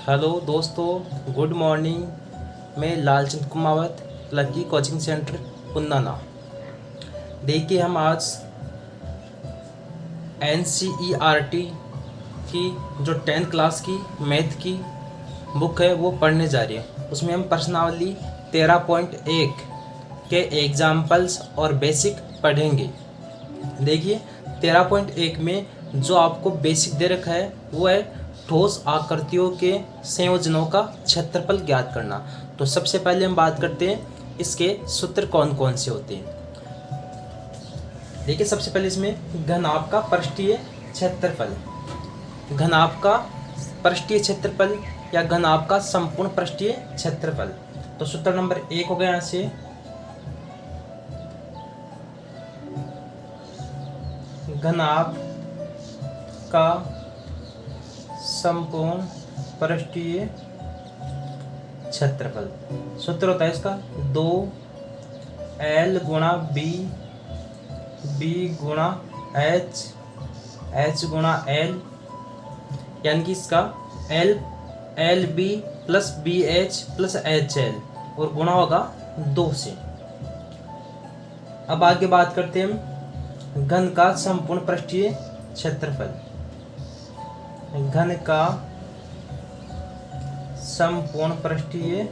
Hello दोस्तों, good morning. मैं Lalchand Kumawat, lucky coaching centre Punnana. देखिए, हम आज NCERT की जो 10th क्लास की मैथ की बुक है वो पढ़ने जा रही है। उसमें हम प्रश्नावली 13.1 के एग्जाम्पल्स और बेसिक पढ़ेंगे। देखिए, 13.1 में जो आपको बेसिक दे रखा है वो है ठोस आकृतियों के संयोजनों का क्षेत्रफल ज्ञात करना। तो सबसे पहले हम बात करते हैं इसके सूत्र कौन कौन से होते हैं। देखिए, सबसे पहले इसमें घनाभ का पृष्ठीय क्षेत्रफल, घनाभ का पृष्ठीय क्षेत्रफल या घनाभ का संपूर्ण पृष्ठीय क्षेत्रफल। तो सूत्र नंबर 1 हो गया यहाँ से, घनाभ का संपूर्ण पृष्ठीय क्षेत्रफल। सूत्र होता है इसका 2L गुणा B, B गुणा H, H गुणा L, यानी कि इसका L B plus BH plus HL और गुणा होगा 2 से। अब आगे बात करते हैं हम घन का संपूर्ण पृष्ठीय क्षेत्रफल। घन का संपूर्ण पृष्ठीय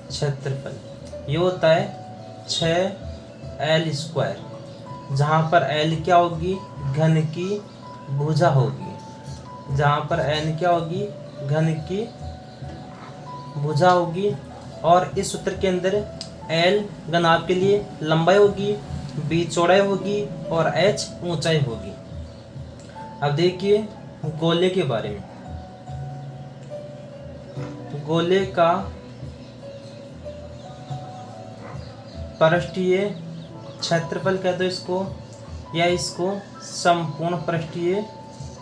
क्षेत्रफल ये होता है 6L², जहाँ पर L क्या होगी, घन की भुजा होगी, जहाँ पर N क्या होगी, घन की भुजा होगी। और इस सूत्र के अंदर L घनाभ के लिए लंबाई होगी, B चौड़ाई होगी और H ऊंचाई होगी। अब देखिए गोले के बारे में। गोले का पृष्ठीय क्षेत्रफल कह दो इसको, या इसको संपूर्ण पृष्ठीय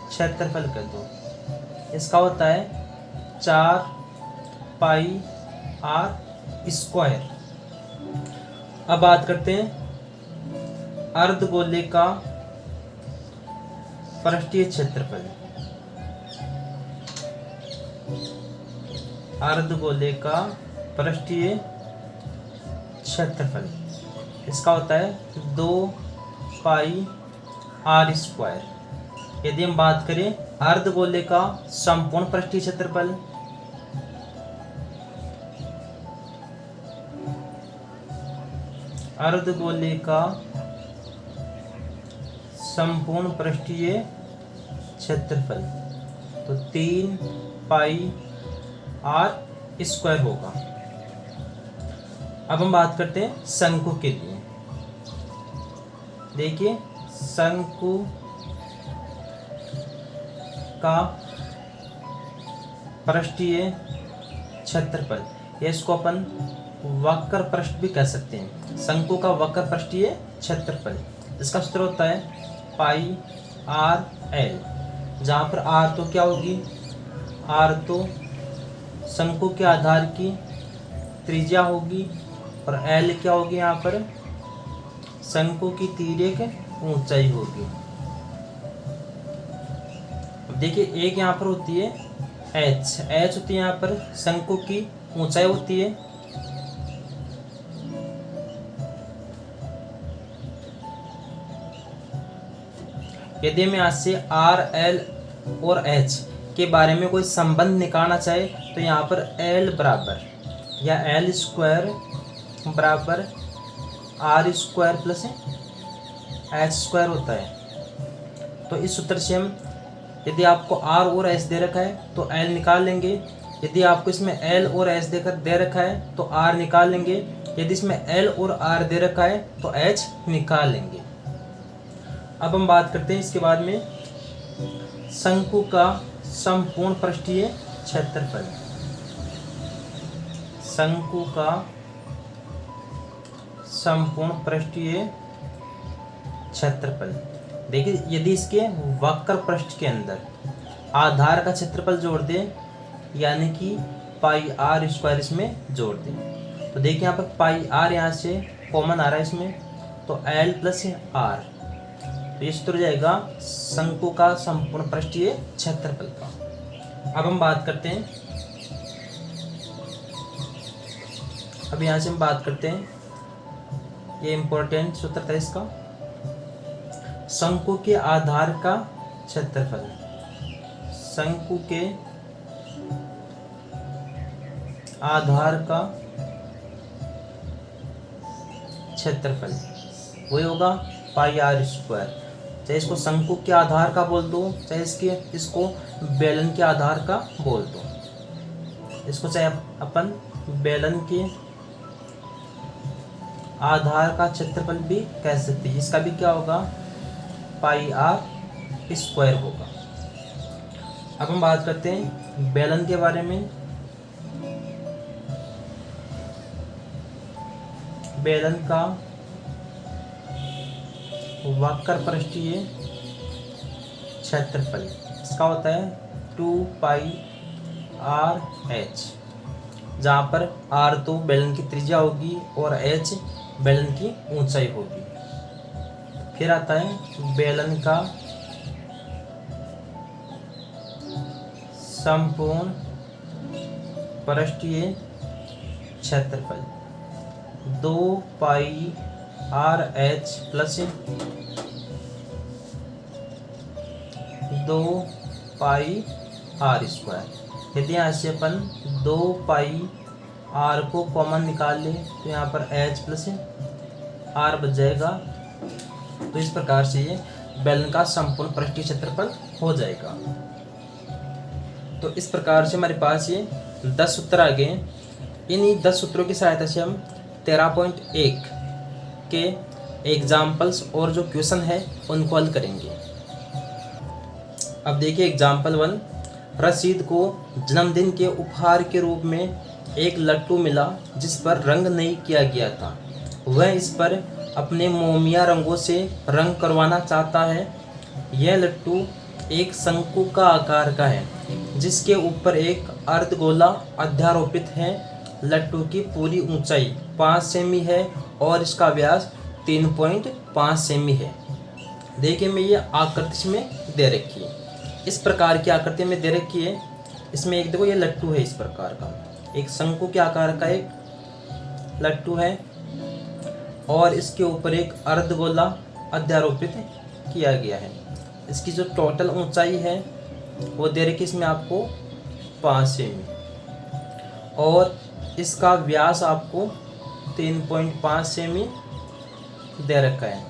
क्षेत्रफल कह दो। इसका होता है 4πr²। अब बात करते हैं अर्धगोले का पृष्ठीय क्षेत्रफल। अर्धगोले का पृष्ठीय क्षेत्रफल इसका होता है 2πr²। यदि हम बात करें अर्धगोले का संपूर्ण पृष्ठीय क्षेत्रफल, अर्धगोले का संपूर्ण पृष्ठीय क्षेत्रफल तो 3πr² होगा। अब हम बात करते हैं शंकु के लिए। देखिए, शंकु का पृष्ठीय क्षेत्रफल, या इसको अपन वक्र पृष्ठ भी कह सकते हैं। शंकु का वक्र पृष्ठीय क्षेत्रफल, इसका सूत्र होता है πr/l, जहाँ पर r तो क्या होगी, r तो शंकु के आधार की त्रिज्या होगी और l क्या होगी, यहाँ पर शंकु की तिर्यक ऊंचाई होगी। अब देखिए, एक यहाँ पर होती है h होती है यहाँ पर शंकु की ऊंचाई होती है। यदि हम यहाँ से R, L और H के बारे में कोई संबंध निकालना चाहे तो यहाँ पर L बराबर या L² बराबर R² प्लस H² होता है। तो इस सूत्र से हम, यदि आपको R और H दे रखा है तो L निकाल लेंगे, यदि आपको इसमें L और H दे रखा है तो R निकाल लेंगे, यदि इसमें L और R दे rखा है तो H निकाल लेंगे। अब हम बात करते हैं इसके बाद में शंकु का संपूर्ण पृष्ठीय क्षेत्रफल। शंकु का संपूर्ण पृष्ठीय क्षेत्रफल, देखिए, यदि इसके वक्र पृष्ठ के अंदर आधार का क्षेत्रफल जोड़ दें, यानी कि πr² इसमें जोड़ दें, तो देखिए यहाँ पर πr यहाँ से कॉमन आ रहा है इसमें, तो L प्लस R, तो ये सूत्र जाएगा शंकु का संपूर्ण पृष्ठीय क्षेत्रफल का। अब हम बात करते हैं, अब यहाँ से हम बात करते हैं, ये इंपॉर्टेंट सूत्र था इसका, शंकु के आधार का क्षेत्रफल, शंकु के आधार का क्षेत्रफल वही होगा पाई आर स्क्वायर। चाहे इसको शंकु के आधार का बोल दो, चाहे इसको बेलन के आधार का बोल दो, इसको चाहे अपन बेलन के आधार का क्षेत्रफल भी कह सकते हैं। इसका भी क्या होगा, पाई आर स्क्वायर होगा। अब हम बात करते हैं बेलन के बारे में। बेलन का वक्र पृष्ठीय क्षेत्रफल इसका होता है 2 पाई आर एच, जहाँ पर आर तो बेलन की त्रिज्या होगी और एच बेलन की ऊंचाई होगी। फिर आता है बेलन का संपूर्ण पृष्ठीय क्षेत्रफल 2 pi r h plus 2 pi r square. यदि यहाँ से अपन 2 पाई आर को कॉमन निकाल ले तो यहाँ पर एच प्लस आर बच जाएगा। तो इस प्रकार से ये बेलन का संपूर्ण पृष्ठीय क्षेत्रफल हो जाएगा। तो इस प्रकार से हमारे पास ये 10 सूत्र आ गए। इन्हीं 10 सूत्रों की सहायता से हम 13.1 के एग्जाम्पल्स और जो क्वेश्चन है उनको हल करेंगे। अब देखिए एग्जाम्पल 1, रशीद को जन्मदिन के उपहार के रूप में एक लट्टू मिला जिस पर रंग नहीं किया गया था। वह इस पर अपने मोमिया रंगों से रंग करवाना चाहता है। यह लट्टू एक शंकु का आकार का है जिसके ऊपर एक अर्धगोला अध्यारोपित है। लट्टू की पूरी ऊंचाई 5 सेमी है और इसका व्यास 3.5 सेमी है। देखिए मैं ये आकृति में दे रखी है, इस प्रकार की आकृति में दे रखी है। इसमें एक देखो ये लट्टू है, इस प्रकार का एक शंकु के आकार का एक लट्टू है और इसके ऊपर एक अर्धगोला अध्यारोपित किया गया है। इसकी जो टोटल ऊंचाई है वो दे रखी इसमें आपको 5 सेमी और इसका व्यास आपको 3.5 सेमी दे रखा है।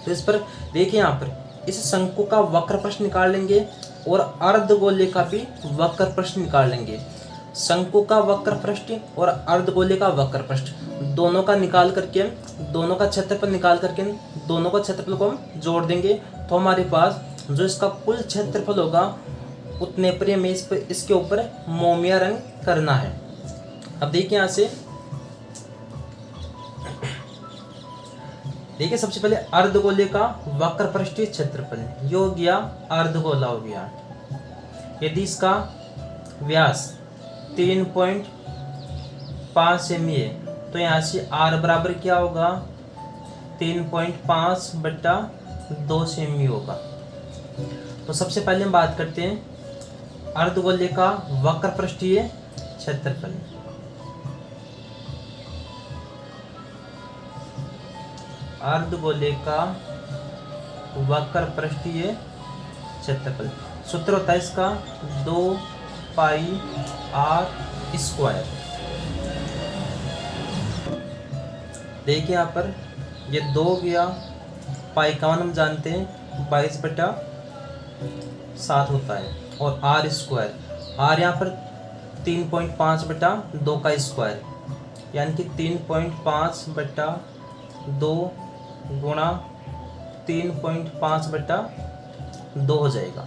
तो इस पर देखिए यहाँ पर इस शंकु का वक्र प्रश्न निकाल लेंगे और अर्धगोले का भी वक्र प्रश्न निकाल लेंगे। शंकु का वक्र पृष्ठ और अर्धगोले का वक्र पृष्ठ दोनों का निकाल करके, दोनों का क्षेत्रफल निकाल करके दोनों का क्षेत्रफल को हम जोड़ देंगे तो हमारे पास जो इसका कुल क्षेत्रफल होगा उतने पर हमें इसके ऊपर मोमिया रंग करना है। अब देखिए यहाँ से देखिए सबसे पहले अर्धगोले का वक्र पृष्ठीय क्षेत्रफल ये हो गया, अर्धगोला हो गया। यदि इसका व्यास 3.5 सेमी है तो यहाँ से r बराबर क्या होगा, 3.5/2 सेमी होगा। तो सबसे पहले हम बात करते हैं अर्धगोले का वक्र पृष्ठीय क्षेत्रफल। अर्धगोले का वक्र पृष्ठीय क्षेत्रफल सूत्र होता है इसका 2 पाई आर स्क्वायर। देखिए यहाँ पर ये 2 गया, पाई का मान हम जानते हैं 22/7 होता है और आर स्क्वायर, आर यहाँ पर 3.5/2 का स्क्वायर यानी कि 3.5/2 गुणा 3.5/2 हो जाएगा।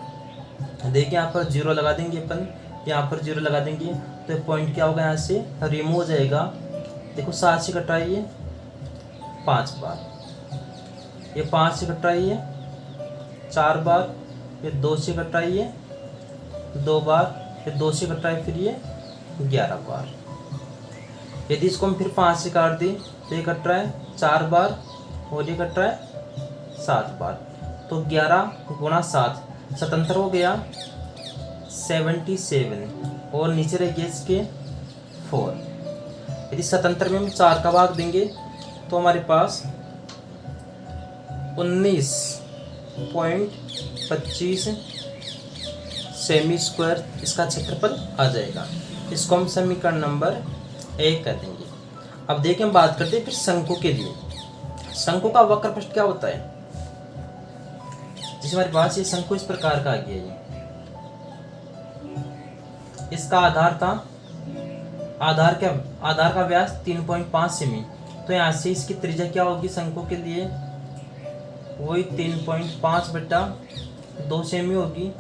देखिए यहाँ पर 0 लगा देंगे अपन, यहाँ पर 0 लगा देंगे तो पॉइंट क्या होगा, यहाँ से रिमूव हो जाएगा। देखो 7 से कटाइए 5 बार, ये 5 से कटाइए 4 बार, ये 2 से कटाइए 2 बार, ये 2 से कटाइए फिर ये 11 बार। यदि इसको हम फिर 5 से काट दें तो ये कट रहा है 4 बार और ये कट रहा है 7 बार। तो 11 गुणा 7 77 हो गया, 77 और नीचे रह गया इसके 4। यदि 77 में हम 4 का भाग देंगे तो हमारे पास 19.25 सेमी स्क्वायर इसका क्षेत्रफल आ जाएगा। इसको हम समीकरण नंबर 1 कर देंगे। अब देखिए हम बात करते हैं फिर शंकु के लिए। शंकु का वक्र पृष्ठ क्या होता है? जैसे हमारे पास ये शंकु इस प्रकार का आ गया, ये इसका आधार का व्यास 3.5 सेमी। तो यहाँ से इसकी त्रिज्या क्या होगी शंकु के लिए? वही 3.5/2 सेमी होगी।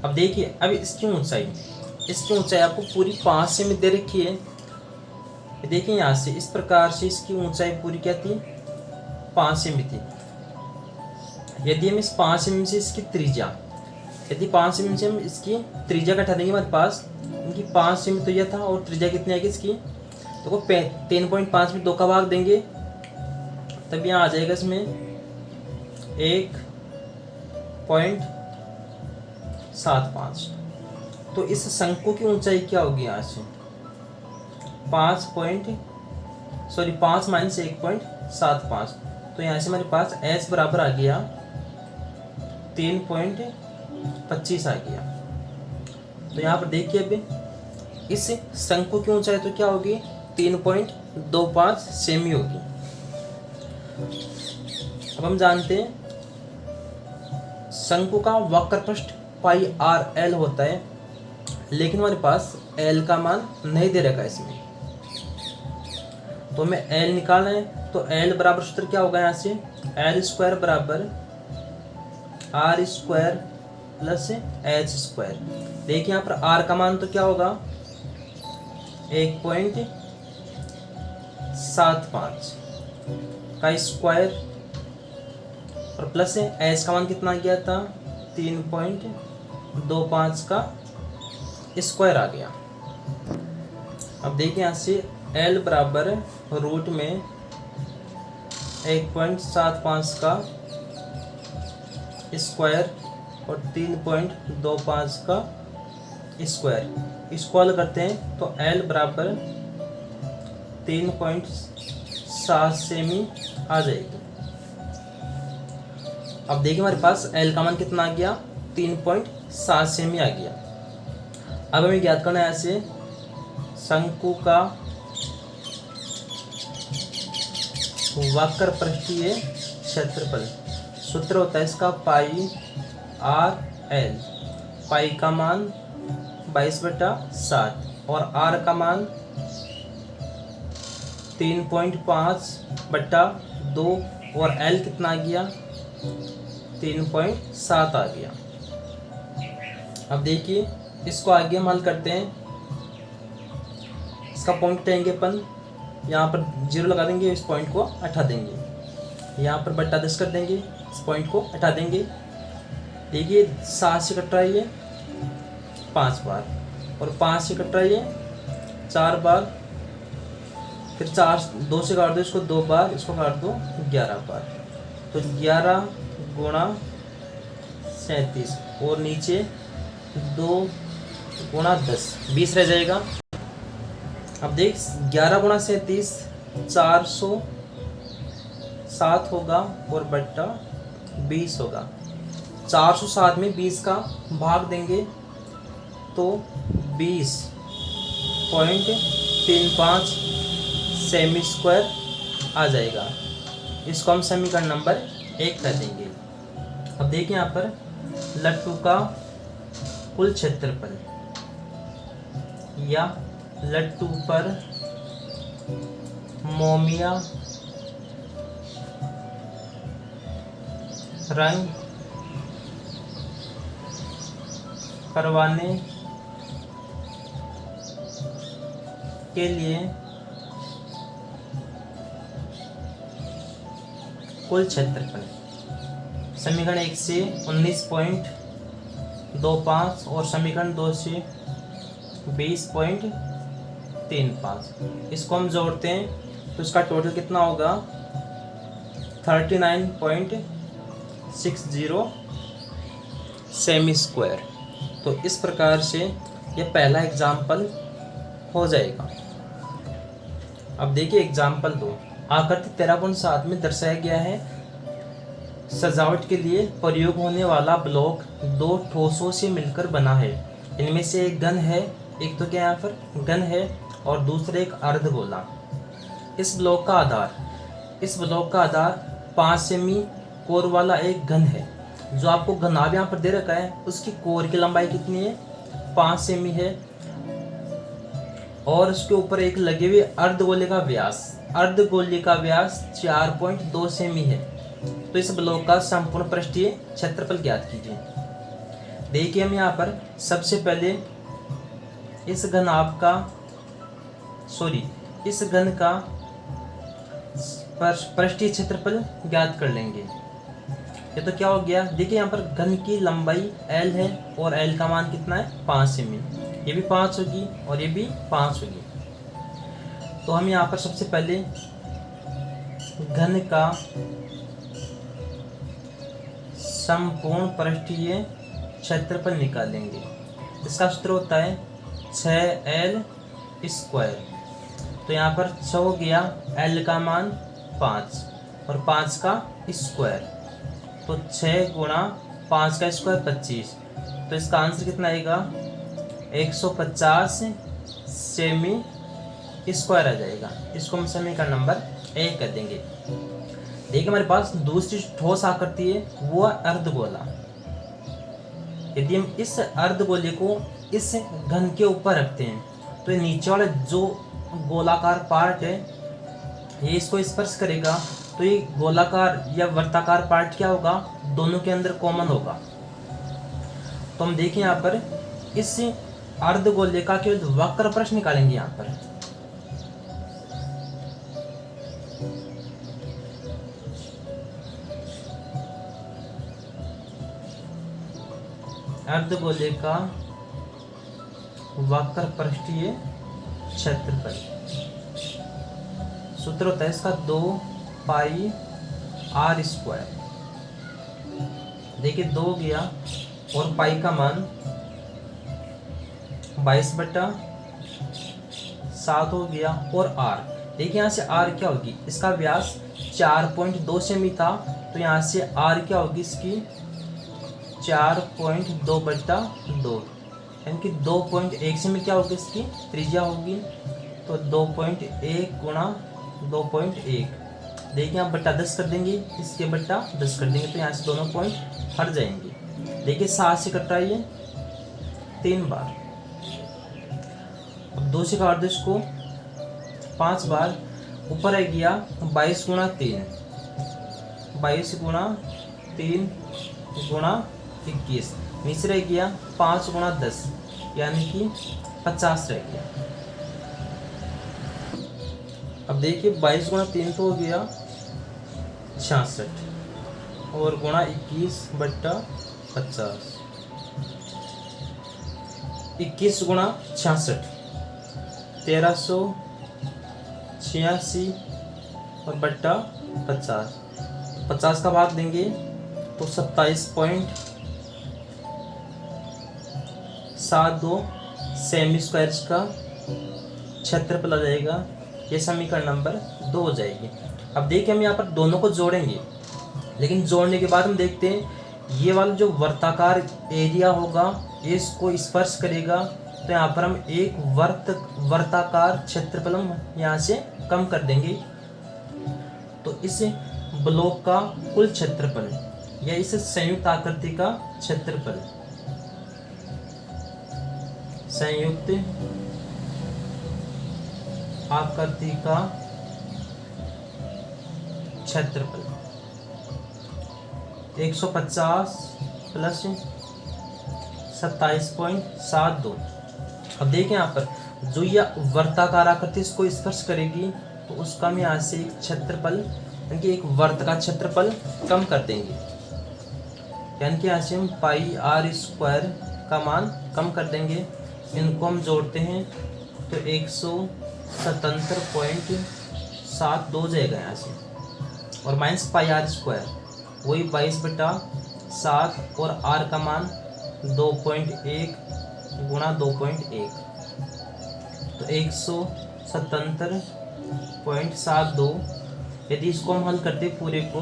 अब देखिए अब इसकी ऊंचाई आपको पूरी 5 सेमी दे रखी है। देखिए यहाँ से इस प्रकार से इसकी ऊंचाई पूरी क्या थी? 5 सेमी थी। यदि हम इस 5 सेमी से इसकी त्रिज्या, यदि 5 सेमी से हम इसकी त्रिज्या घटा देंगे, हमारे पास इनकी 5 सेमी तो यह था और त्रिज्या कितनी आएगी इसकी? तो 3.5 में 2 का भाग देंगे तब यहाँ आ जाएगा इसमें 1.75। तो इस शंकु की ऊंचाई क्या होगी यहाँ से? 5 माइनस 1.75। तो यहाँ से हमारे पास एच बराबर आ गया 3.25 आ गया। तो यहाँ पर देखिए अभी इस शंकु की ऊंचाई तो क्या होगी? 3.25 सेमी होगी। अब हम जानते हैं शंकु का वक्र पृष्ठ पाई आर एल होता है, लेकिन हमारे पास एल का मान नहीं दे रखा इसमें। तो हमें एल निकालना है, तो एल बराबर सूत्र क्या होगा? यहाँ से एल स्क्वायर बराबर R square plus H square. देखिए यहाँ पर आर का मान तो क्या होगा? 1.75 का स्क्वायर और प्लस एच का मान कितना गया था? 3.25 का स्क्वायर आ गया। अब देखिए यहाँ से एल बराबर रूट में 1.75 का स्क्वायर और 3.25 का स्क्वायर, इसको हल करते हैं तो एल बराबर 3.7 सेमी आ जाएगी। अब देखिए हमारे पास एल का मान कितना आ गया? 3.7 सेमी आ गया। अब हमें ज्ञात करना है ऐसे शंकु का वक्र पृष्ठीय क्षेत्रफल। सूत्र होता है इसका पाई आर एल। पाई का मान 22/7 और आर का मान 3.5/2 और एल कितना आ गया? 3.7 आ गया। अब देखिए इसको आगे हम हल करते हैं। इसका पॉइंट उठाएंगे अपन, यहाँ पर 0 लगा देंगे, इस पॉइंट को हटा देंगे, यहाँ पर बट्टा 10 कर देंगे, इस पॉइंट को हटा देंगे। देखिए 7 से कट रहा है ये 5 बार और 5 से कट रहा है ये 4 बार, फिर 2 से काट दो इसको 2 बार, इसको काट दो 11 बार। तो 11 गुणा 37 और नीचे 2 गुणा 10, 20 रह जाएगा। अब देख 11 गुणा 37 407 होगा और बट्टा 20 होगा। 407 में 20 का भाग देंगे तो 20.35 सेमी स्क्वायर आ जाएगा। इसको हम समीकरण नंबर 1 कर देंगे। अब देखिए यहाँ पर लट्टू का कुल क्षेत्रफल या लट्टू पर मोमिया रंग करवाने के लिए कुल क्षेत्रफल। समीकरण 1 से 19.25 और समीकरण 2 से 20.35, इसको हम जोड़ते हैं तो इसका टोटल कितना होगा? 39.60 सेमी स्क्वायर। तो इस प्रकार से ये पहला एग्जाम्पल हो जाएगा। अब देखिए एग्जाम्पल 2। आकृति 13.7 में दर्शाया गया है सजावट के लिए प्रयोग होने वाला ब्लॉक 2 ठोसों से मिलकर बना है। इनमें से एक घन है, एक तो क्या यहाँ पर घन है और दूसरा एक अर्धगोला। इस ब्लॉक का आधार 5 सेमी कोर वाला एक घन है। जो आपको घनाभ यहाँ पर दे रखा है उसकी कोर की लंबाई कितनी है, 5 सेमी है, और उसके ऊपर एक लगे हुए अर्धगोले का व्यास 4.2 सेमी है। तो इस ब्लॉक का संपूर्ण पृष्ठीय क्षेत्रफल ज्ञात कीजिए। देखिए हम यहाँ पर सबसे पहले इस घन का पृष्ठीय क्षेत्रफल ज्ञात कर लेंगे। ये तो क्या हो गया, देखिए यहाँ पर घन की लंबाई L है और L का मान कितना है, 5 सेमी। ये भी 5 होगी और ये भी 5 होगी। तो हम यहाँ पर सबसे पहले घन का संपूर्ण पृष्ठीय क्षेत्रफल निकालेंगे। इसका सूत्र होता है 6L²। तो यहाँ पर 6 हो गया, L का मान 5 और 5 का स्क्वायर, तो 6 गुणा 5 का स्क्वायर 25। तो इसका आंसर कितना आएगा, 150 सेमी स्क्वायर आ जाएगा। इसको हम समीकरण नंबर 1 कर देंगे। देखिए हमारे पास दूसरी ठोस आकृति है, वो अर्धगोला। यदि हम इस अर्धगोले को इस घन के ऊपर रखते हैं तो ये नीचे वाला जो गोलाकार पार्ट है ये इसको स्पर्श करेगा, तो ये गोलाकार या वर्ताकार पार्ट क्या होगा, दोनों के अंदर कॉमन होगा। तो हम देखें यहाँ पर इस अर्धगोले का केवल वक्र प्रश्न निकालेंगे। यहाँ पर अर्धगोले का वक्र पृष्ठीय क्षेत्रफल सूत्र होता है इसका 2πr²। देखिए 2 गया और पाई का मान 22/7 हो गया, और r देखिए यहाँ से r क्या होगी, इसका व्यास 4.2 सेमी था, तो यहाँ से r क्या होगी इसकी 4.2/2, यानी कि 2.1 सेमी क्या होगी इसकी त्रिज्या होगी, तो 2.1 गुणा 2.1। देखिए आप बट्टा 10 कर देंगे, इसके बट्टा 10 कर देंगे, तो यहाँ से दोनों पॉइंट हट जाएंगे। देखिए 7 से कट रहा है 3 बार, अब 2 से काट दो इसको 5 बार, ऊपर आ गया 22 गुणा 3, 22 गुणा 3 गुणा 21, नीचे रह गया 5 गुणा 10, यानी कि 50 रह गया। अब देखिए 22 गुणा 3 तो हो गया 66, और गुणा 21/50, 21 गुणा 66 1386 और बट्टा 50, 50 का भाग देंगे तो 27.72 सेमी स्क्वायर का क्षेत्रफल आ जाएगा। ये समीकरण नंबर 2 हो जाएगी। अब देखिए हम यहाँ पर दोनों को जोड़ेंगे, लेकिन जोड़ने के बाद हम देखते हैं ये वाला जो वर्ताकार एरिया होगा ये इसको स्पर्श करेगा, तो यहाँ पर हम एक वर्ताकार क्षेत्रफल हम यहाँ से कम कर देंगे। तो इस ब्लॉक का कुल क्षेत्रफल या इस संयुक्त आकृति का क्षेत्रफल, संयुक्त आकृति का क्षेत्रफल 150 प्लस 27.72। अब देखें यहाँ पर जो यह वर्ताकार आकृति इसको स्पर्श करेगी तो उसका हम यहाँ से एक क्षेत्रफल यानी कि एक वर्त का क्षेत्रफल कम कर देंगे, यानी कि यहाँ से हम πr² का मान कम कर देंगे। इनको हम जोड़ते हैं तो 177.72 जाएगा यहाँ से, और माइनस πr² वही 22/7 और r का मान 2.1 गुणा 2.1, तो 177.72। यदि इसको हम हल करते पूरे को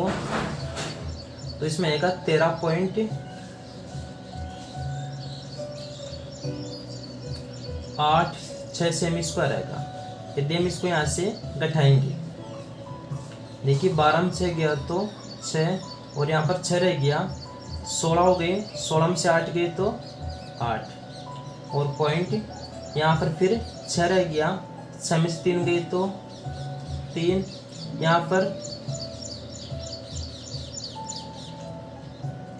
तो इसमें आएगा 13.86 सेमी स्क्वायर आएगा। यदि हम इसको यहाँ से घटाएंगे, देखिए 12 में 6 गया तो 6, और यहाँ पर 6 रह गया, 16 हो गए, 16 में से 8 गए तो 8, और पॉइंट यहाँ पर फिर 6 रह गया, 6 में से 3 गए तो 3, यहाँ पर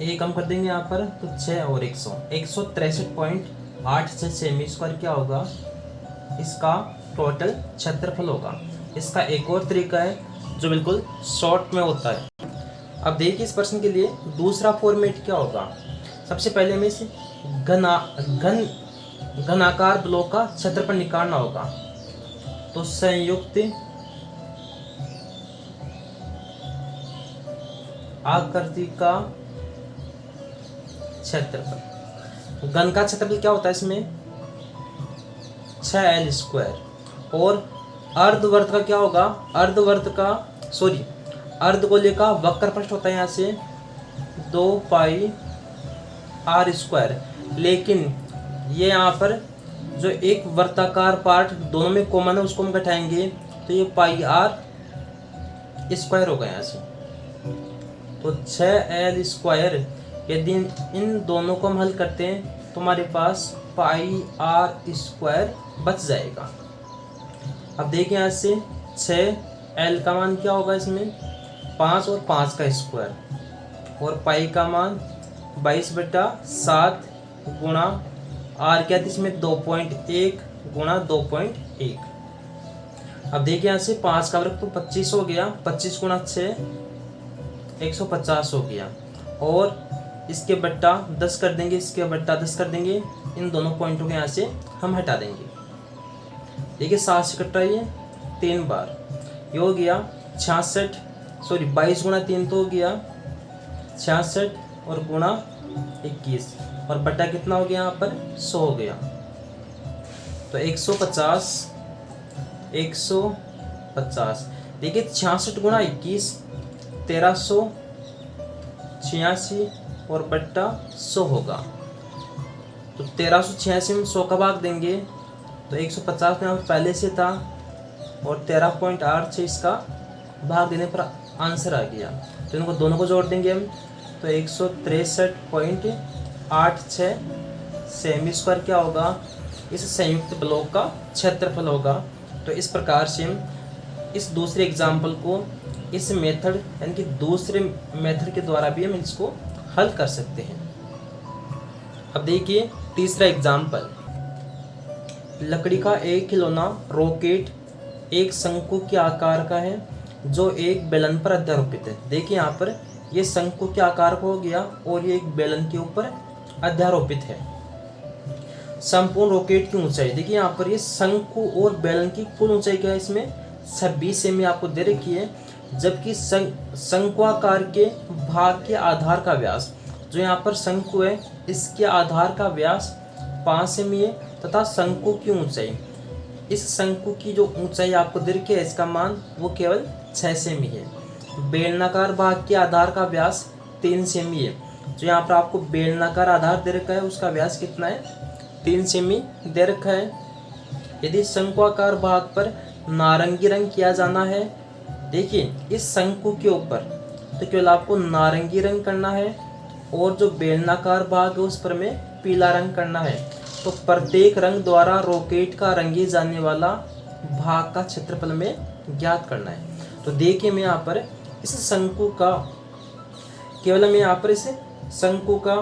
एक हम कर देंगे यहाँ पर, तो 6 और 163.86 सेमी स्क्वायर क्या होगा, इसका टोटल क्षेत्रफल होगा। इसका एक और तरीका है जो बिल्कुल शॉर्ट में होता है। अब देखिए इस प्रश्न के लिए दूसरा फॉर्मेट क्या होगा। सबसे पहले हमें इस घनाकार ब्लॉक का क्षेत्रफल निकालना होगा। तो संयुक्त आकृति का क्षेत्रफल, घन का क्षेत्रफल क्या होता है इसमें 6L स्क्वायर, और अर्धवर्त का क्या होगा, अर्धगोले का वक्रपृष्ठ होता है यहाँ से 2πr स्क्वायर। लेकिन ये यहाँ पर जो एक वर्ताकार पार्ट दोनों में कॉमन है उसको हम घटाएंगे तो ये πr स्क्वायर होगा यहाँ से। तो 6L स्क्वायर, यदि इन दोनों को हम हल करते हैं तो हमारे पास πr स्क्वायर बच जाएगा। अब देखिए यहाँ से 6L का मान क्या होगा, इसमें 5 और 5 का स्क्वायर, और पाई का मान 22/7 गुणा r क्या थी इसमें 2.1 गुणा 2.1। अब देखिए यहाँ से 5 का वर्ग तो 25 हो गया, 25 गुणा 6 150 हो गया, और इसके बट्टा 10 कर देंगे, इसके बट्टा 10 कर देंगे, इन दोनों पॉइंटों को यहाँ से हम हटा देंगे। देखिए 7 से कट रहा है 3 बार, ये हो गया 22 गुणा 3 तो हो गया 66, और गुणा 21, और बटा कितना हो गया यहाँ पर 100 हो गया, तो 150। देखिए 66 गुणा 21 1386, और बट्टा 100 होगा। तो 1386 में 100 का भाग देंगे तो 150 में यहाँ पहले से था, और 13.8 से इसका भाग देने पर आंसर आ गया। तो इनको दोनों को जोड़ देंगे हम, तो 163.86 सेमी स्क्वायर क्या होगा, इस संयुक्त ब्लॉक का क्षेत्रफल होगा। तो इस प्रकार से हम इस दूसरे एग्जाम्पल को इस मेथड यानी कि दूसरे मेथड के द्वारा भी हम इसको हल कर सकते हैं। अब देखिए तीसरा एग्जाम्पल, लकड़ी का एक खिलौना रॉकेट एक शंकु के आकार का है जो एक बेलन पर अध्यारोपित है। देखिए यहाँ पर ये शंकु के आकार का हो गया और ये एक बेलन के ऊपर अध्यारोपित है। संपूर्ण रॉकेट की ऊंचाई, देखिए यहाँ पर ये शंकु और बेलन की कुल ऊंचाई क्या है, इसमें 26 सेमी आपको दे रखी है, जबकि शंक्वाकार के भाग के आधार का व्यास, जो यहाँ पर शंकु है इसके आधार का व्यास 5 सेमी है, तथा शंकु की ऊंचाई, इस शंकु की जो ऊंचाई आपको दे रखी है इसका मान वो केवल 6 सेमी है। बेलनाकार भाग के आधार का व्यास 3 सेमी है, जो यहाँ पर आपको बेलनाकार आधार दे रखा है उसका व्यास कितना है 3 सेमी दे रखा है। यदि शंक्वाकार भाग पर नारंगी रंग किया जाना है, देखिए इस शंकु के ऊपर तो केवल आपको नारंगी रंग करना है, और जो बेलनाकार भाग है उस पर में पीला रंग करना है। तो प्रत्येक रंग द्वारा रॉकेट का रंगे जाने वाला भाग का क्षेत्रफल में ज्ञात करना है। तो देखिए मैं यहाँ पर इस शंकु का केवल मैं यहाँ पर इस शंकु का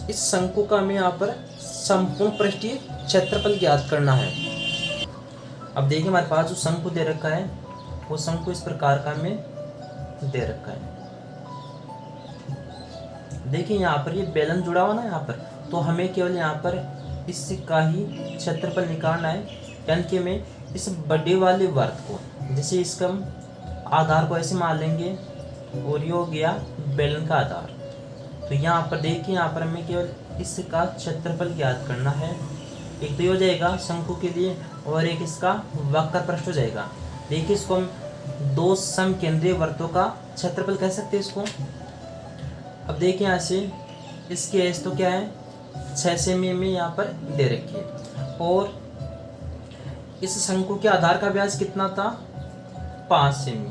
इस शंकु का हमें यहाँ पर संपूर्ण पृष्ठीय क्षेत्रफल ज्ञात करना है। अब देखिए हमारे पास जो शंकु दे रखा है वो शंकु इस प्रकार का हमें दे रखा है। देखिए यहाँ पर ये बेलन जुड़ा हुआ ना यहाँ पर, तो हमें केवल यहाँ पर इसका ही क्षेत्रफल निकालना है, यानी कि हमें इस बड़े वाले वर्ग को, जैसे इसका हम आधार को ऐसे मान लेंगे और ये हो गया बेलन का आधार। तो यहाँ पर देखिए, यहाँ पर हमें केवल इसका क्षेत्रफल ज्ञात करना है। एक तो ये हो जाएगा शंकु के लिए, और एक इसका वक्र पृष्ठ हो जाएगा। देखिए इसको हम दो समकेंद्रीय वृत्तों का क्षेत्रफल कह सकते हैं इसको। अब देखिए यहाँ से इसकी एज तो क्या है 6 सेमी में यहाँ पर दे रखी है, और इस शंकु के आधार का व्यास कितना था 5 सेमी।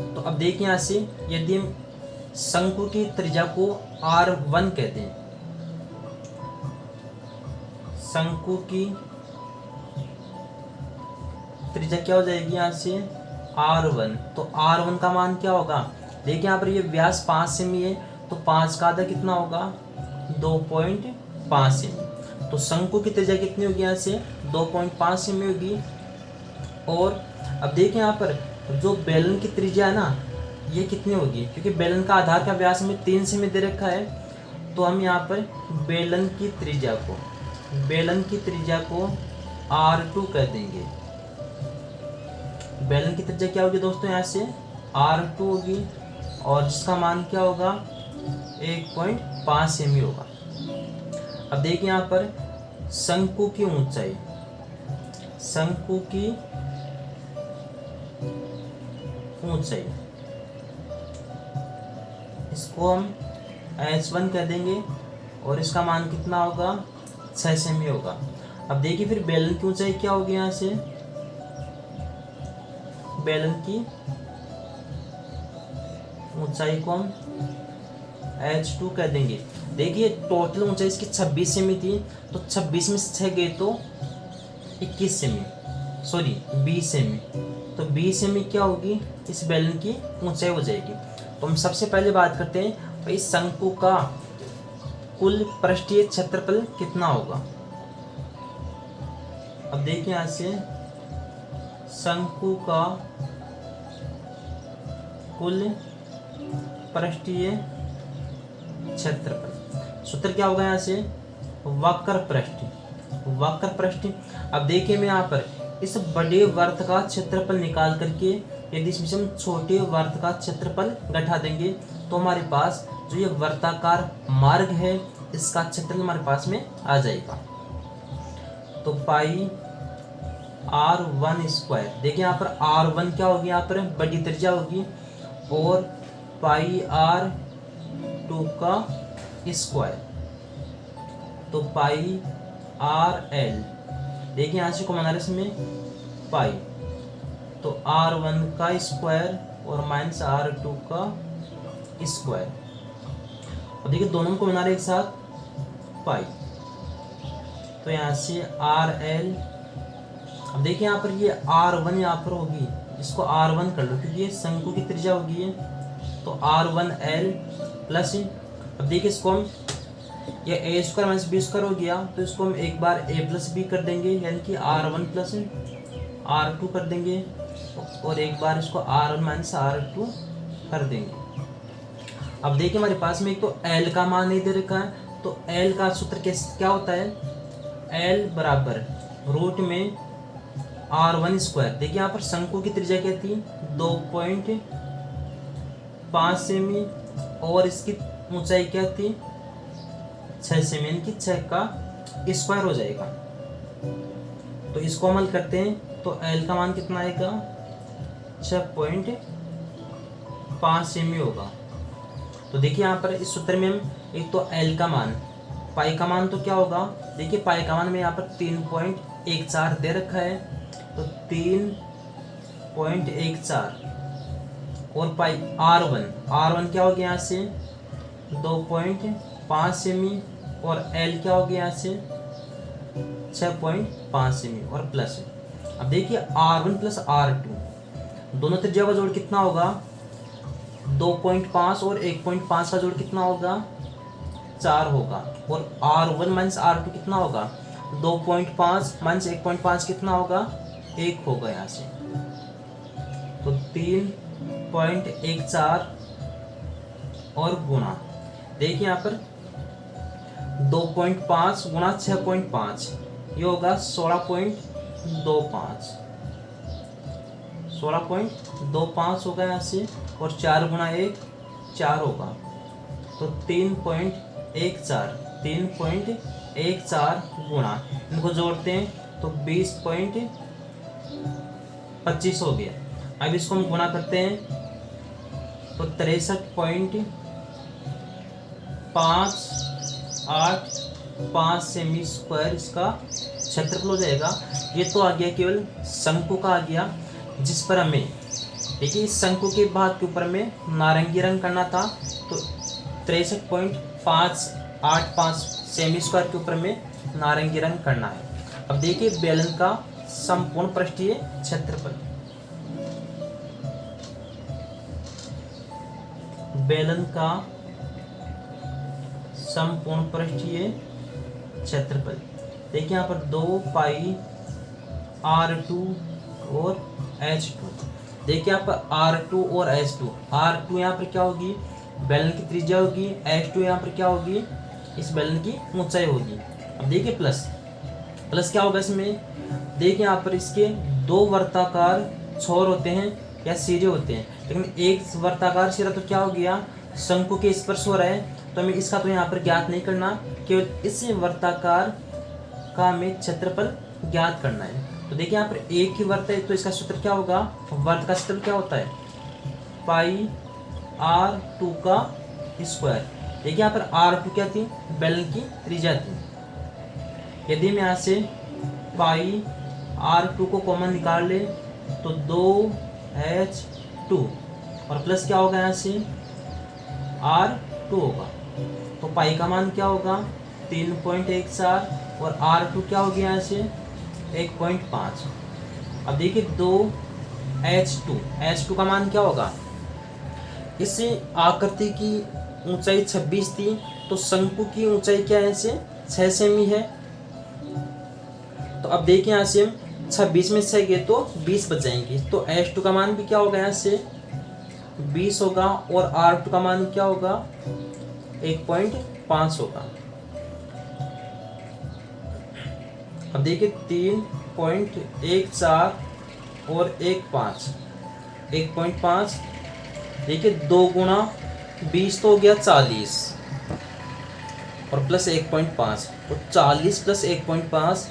तो अब देखिए यहाँ से यदि हम शंकु की त्रिज्या को R1 कहते हैं, शंकु की त्रिज्या क्या हो जाएगी यहाँ से R1, तो R1 का मान क्या होगा, देखिए यहाँ पर ये व्यास 5 सेमी है, तो 5 का आधा कितना होगा 2.5 सेमी। तो शंकु की त्रिज्या कितनी होगी यहाँ से 2.5 सेमी होगी। और अब देखिए यहाँ पर जो बेलन की त्रिज्या है ना, ये कितनी होगी, क्योंकि बेलन का आधार का व्यास में 3 सेमी दे रखा है, तो हम यहाँ पर बेलन की त्रिज्या को R2 कर देंगे। बेलन की त्रिज्या क्या होगी दोस्तों यहाँ से R2 होगी, और जिसका मान क्या होगा 1.5 सेमी होगा। अब देखिए यहाँ पर शंकु की ऊंचाई, इसको हम H1 कह देंगे, और इसका मान कितना होगा 6 सेमी होगा। अब देखिए फिर बेलन की ऊंचाई क्या होगी, यहाँ से बेलन की ऊंचाई को हम H2 कह देंगे। देखिए टोटल ऊंचाई इसकी 26 सेमी थी, तो 26 में से 6 गए तो 21 सेमी, सॉरी 20 सेमी। तो 20 सेमी क्या होगी इस बेलन की ऊंचाई हो जाएगी। तो हम सबसे पहले बात करते हैं भाई शंकु का कुल पृष्ठीय क्षेत्रफल कितना होगा। अब देखिए यहाँ से शंकु का कुल पृष्ठीय क्षेत्रफल, सूत्र क्या होगा यहाँ से वक्र पृष्ठ। अब देखिए मैं यहाँ पर इस बड़े वर्त का क्षेत्रफल निकाल करके यदि इसमें से हम छोटे वर्त का क्षेत्रफल घटा देंगे, तो हमारे पास जो ये वर्ताकार मार्ग है इसका क्षेत्रफल हमारे पास में आ जाएगा। तो पाई R1 स्क्वायर, देखिए यहाँ पर R1 क्या होगी, यहाँ पर बड़ी त्रिज्या होगी, और पाई R2 का स्क्वायर, तो पाई RL, देखिए यहाँ से कॉमन आ रहा है इसमें पाई, तो R1 का स्क्वायर और माइनस R2 का स्क्वायर। और देखिए दोनों को बना रहे एक साथ पाई, तो यहाँ से RL। अब देखिए यहाँ पर ये R1 यहाँ पर होगी, इसको R1 कर लो क्योंकि ये शंकु की त्रिज्या होगी, तो R1L प्लस, अब देखिए इसको हम ये ए स्क्वायर माइनस बी स्क्वायर हो गया, तो इसको हम एक बार a प्लस बी कर देंगे, यानी कि R1 प्लस R2 कर देंगे, और एक बार इसको R1 माइनस R2 कर देंगे। अब देखिए हमारे पास में एक तो L का मान नहीं दे रखा है, तो L का सूत्र क्या होता है, L बराबर रूट में R1 स्क्वायर। देखिए यहाँ पर शंकु की त्रिज्या क्या थी 2.5 सेमी, और इसकी ऊंचाई क्या थी 6 सेमी, यानी कि 6 का स्क्वायर हो जाएगा। तो इसको अमल करते हैं, तो L का मान कितना आएगा 6.5 सेमी होगा। तो देखिए यहाँ पर इस सूत्र में हम एक तो L का मान, पाई का मान तो क्या होगा, देखिए पाई का मान में यहाँ पर 3.14 दे रखा है, तो 3.14, और पाई R1 क्या हो गया यहाँ से 2.5 सेमी, और L क्या हो गया यहाँ से 6.5 सेमी, और प्लस। अब देखिए R1 प्लस R2 दोनों त्रिज्या का जोड़ कितना होगा 2.5, और 1.5 का जोड़ कितना होगा 4 होगा, और R1 माइनस R2 कितना होगा 2.5 माइनस 1.5 कितना होगा 1 होगा यहाँ से, तो 3.14 और गुणा, देखिए यहाँ पर 2.5 गुणा 6.5 ये होगा 16.25, 16.25 होगा यहाँ से, और 4 गुणा 1 4 होगा, तो 3.14 गुणा, इनको जोड़ते हैं तो 20.25 हो गया। अब इसको हम गुणा करते हैं तो 63.585 सेमी स्क्वायर इसका क्षेत्रफल हो जाएगा। ये तो आ गया केवल शंकु का आ गया, जिस पर हमें देखिए इस शंकु के भाग के ऊपर में नारंगी रंग करना था, तो 63.585 सेमी स्क्वायर के ऊपर में नारंगी रंग करना है। अब देखिए बेलन का संपूर्ण पृष्ठीय क्षेत्रफल, बेलन का संपूर्ण पृष्ठीय क्षेत्रफल, देखिए यहाँ पर 2 पाई R2 और H2। देखिए यहाँ पर R2 और H2, R2 यहाँ पर क्या होगी, बेलन की त्रिज्या होगी, H2 यहाँ पर क्या होगी, इस बेलन की ऊंचाई होगी। अब देखिए प्लस क्या होगा इसमें, देखिए यहाँ पर इसके 2 वर्ताकार छोर होते हैं या सिरे होते हैं, लेकिन एक वर्ताकार सिरा तो क्या हो गया, शंकु के स्पर्श हो रहा है, तो हमें इसका तो यहाँ पर ज्ञात नहीं करना, केवल इस वर्ताकार का हमें क्षेत्रफल ज्ञात करना है। तो देखिए यहाँ पर एक ही वर्त है, तो इसका सूत्र क्या होगा, वर्त का क्षेत्रफल क्या होता है, पाई R2 का स्क्वायर। देखिए यहाँ पर R2 क्या थी, बेलन की त्रिज्या थी। यदि हम यहाँ से पाई R2 को कॉमन निकाल ले तो 2H2 और प्लस क्या होगा यहाँ से R2 होगा, तो पाई का मान क्या होगा 3.14 और R2 क्या हो गया यहाँ से 1.5। अब देखिए 2H2 का मान क्या होगा, इस आकृति की ऊंचाई 26 थी, तो शंकु की ऊंचाई क्या है, से 6 सेमी है। तो अब देखिए यहाँ से हम 26 में 6 गए तो 20 बच जाएंगे, तो H2 का मान भी क्या होगा, यहाँ से 20 होगा, और R2 का मान क्या होगा 1.5 होगा। अब देखिए 3.14 और 1.5, देखिए 2 गुणा 20 तो हो गया 40 और प्लस 1.5, तो 40 प्लस 1.5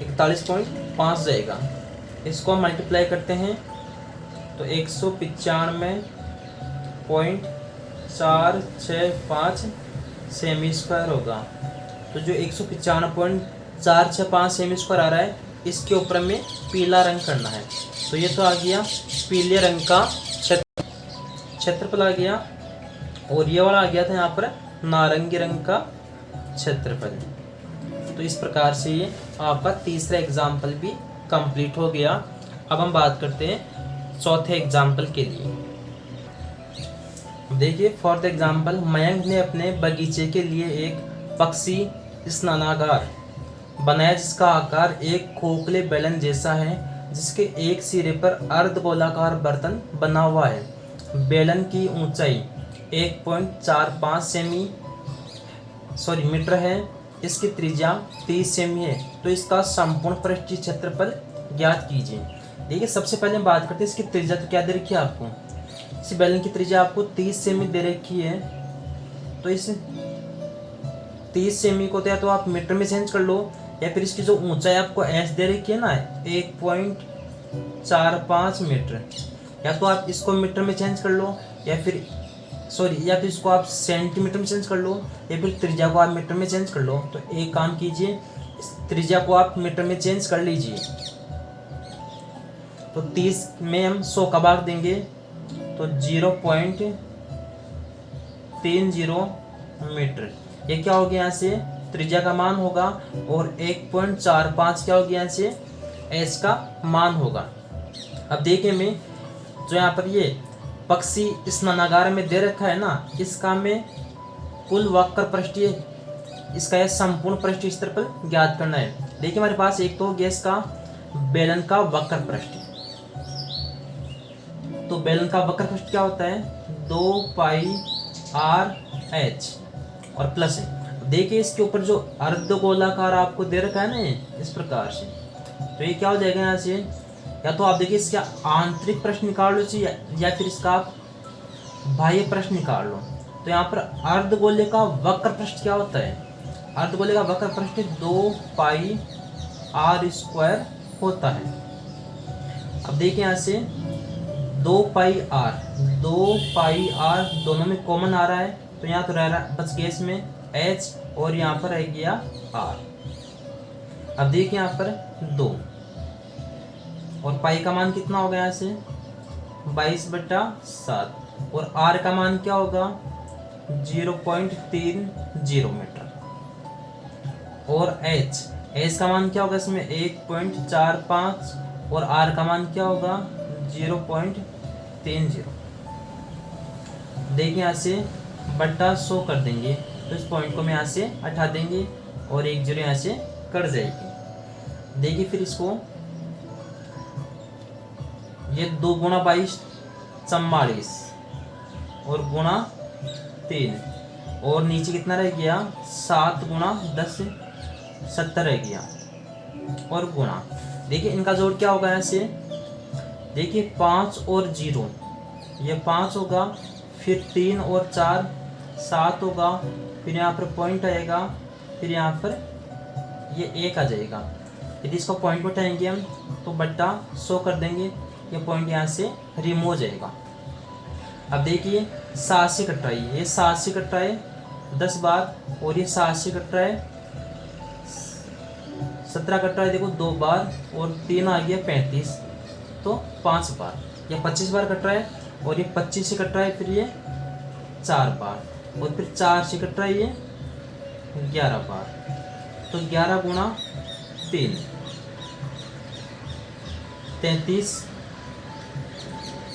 41.5 जाएगा। इसको हम मल्टीप्लाई करते हैं तो 195.465 सेमी स्क्वायर होगा। तो जो 195.465 सेमी स्क्वायर आ रहा है, इसके ऊपर में पीला रंग करना है, तो ये तो आ गया पीले रंग का क्षेत्रफल आ गया, और ये वाला आ गया था यहाँ पर नारंगी रंग का क्षेत्रफल। तो इस प्रकार से ये आपका तीसरा एग्जाम्पल भी कंप्लीट हो गया। अब हम बात करते हैं चौथे एग्जाम्पल के लिए। देखिए फोर्थ एग्जाम्पल, मयंक ने अपने बगीचे के लिए एक पक्षी स्नानागार बनाया जिसका आकार एक खोखले बेलन जैसा है, जिसके एक सिरे पर अर्धगोलाकार बर्तन बना हुआ है। बेलन की ऊंचाई 1.45 मीटर है, इसकी त्रिज्या 30 सेमी है, तो इसका संपूर्ण पृष्ठीय क्षेत्रफल ज्ञात कीजिए। देखिए सबसे पहले हम बात करते हैं इसकी त्रिज्या, तो क्या दे रखी है आपको, इस बेलन की त्रिज्या आपको 30 सेमी दे रखी है, तो इस 30 सेमी को तो आप मीटर में चेंज कर लो, या फिर इसकी जो ऊंचाई आपको एच दे रखी है ना 1.45 मीटर, या तो आप इसको मीटर में चेंज कर लो, या फिर इसको आप सेंटीमीटर में चेंज कर लो, या फिर त्रिज्या को आप मीटर में चेंज कर लो। तो एक काम कीजिए, त्रिज्या को आप मीटर में चेंज कर लीजिए, तो 30 में हम 100 का भाग देंगे तो 0.30 मीटर, ये क्या हो गया यहाँ से त्रिज्या का मान होगा, और 1.45 क्या हो गया यहाँ से एच का मान होगा। अब देखिए मैं जो यहाँ पर ये पक्षी स्नानागार में दे रखा है ना, इसका में कुल वक्र पृष्ठीय, इसका यह संपूर्ण पृष्ठीय क्षेत्रफल ज्ञात करना है। देखिए हमारे पास एक तो गैस का बेलन का वक्र पृष्ठ, तो बेलन का वक्र पृष्ठ क्या होता है 2 पाई RH और प्लस है। देखिए इसके ऊपर जो अर्धगोलाकार आपको दे रखा है ना इस प्रकार से, तो ये क्या हो जाएगा यहाँ से या तो आप देखिए इसका आंतरिक प्रश्न निकाल लो चाहिए या फिर इसका आप बाह्य प्रश्न निकाल लो। तो यहाँ पर अर्धगोले का वक्र पृष्ठ क्या होता है? अर्धगोले का वक्र पृष्ठ 2 पाई आर स्क्वायर होता है। अब देखिए यहाँ से 2 पाई आर दोनों में कॉमन आ रहा है, तो यहाँ तो रह रहा बच गया इसमें एच और यहाँ पर रह गया आर। अब देखिए यहाँ पर 2 और पाई का मान कितना होगा यहाँ से 22/7 और आर का मान क्या होगा 0.30 मीटर और एच का मान क्या होगा इसमें 1.45 और आर का मान क्या होगा 0.30। देखिए यहाँ से बट्टा 100 कर देंगे तो इस पॉइंट को हम यहाँ से हटा देंगे और 1 0 यहाँ से कट जाएगी। देखिए फिर इसको ये 2 गुणा 22 44 और गुणा 3 और नीचे कितना रह गया 7 गुणा 10 70 रह गया और गुणा। देखिए इनका जोड़ क्या होगा यहाँ से देखिए 5 और 0 ये 5 होगा, फिर 3 और 4 7 होगा, फिर यहाँ पर पॉइंट आएगा, फिर यहाँ पर ये 1 आ जाएगा। यदि इसको पॉइंट पर उठाएंगे हम तो बट्टा 100 कर देंगे, ये पॉइंट यहाँ से रिमूव हो जाएगा। अब देखिए 7 से कट रहा है, ये 7 से कट रहा है 10 बार और ये 7 से कट रहा है 17 कट रहा है देखो 2 बार और 3 आ गया 35 तो 5 बार। ये 25 बार कट रहा है और ये 25 से कट रहा है फिर ये 4 बार और फिर 4 से कट रहा है ये 11 बार। तो 11 गुणा 3 33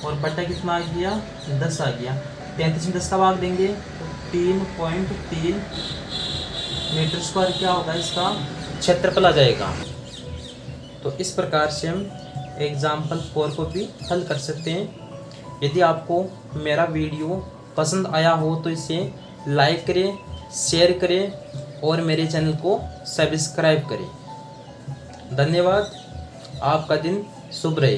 और बट्टा कितना आ गया 10 आ गया। 33 में 10 का भाग देंगे तो 3.3 मीटर स्क्वायर क्या होगा इसका क्षेत्रफल आ जाएगा। तो इस प्रकार से हम एग्जाम्पल 4 को भी हल कर सकते हैं। यदि आपको मेरा वीडियो पसंद आया हो तो इसे लाइक करें, शेयर करें और मेरे चैनल को सब्सक्राइब करें। धन्यवाद। आपका दिन शुभ रहे।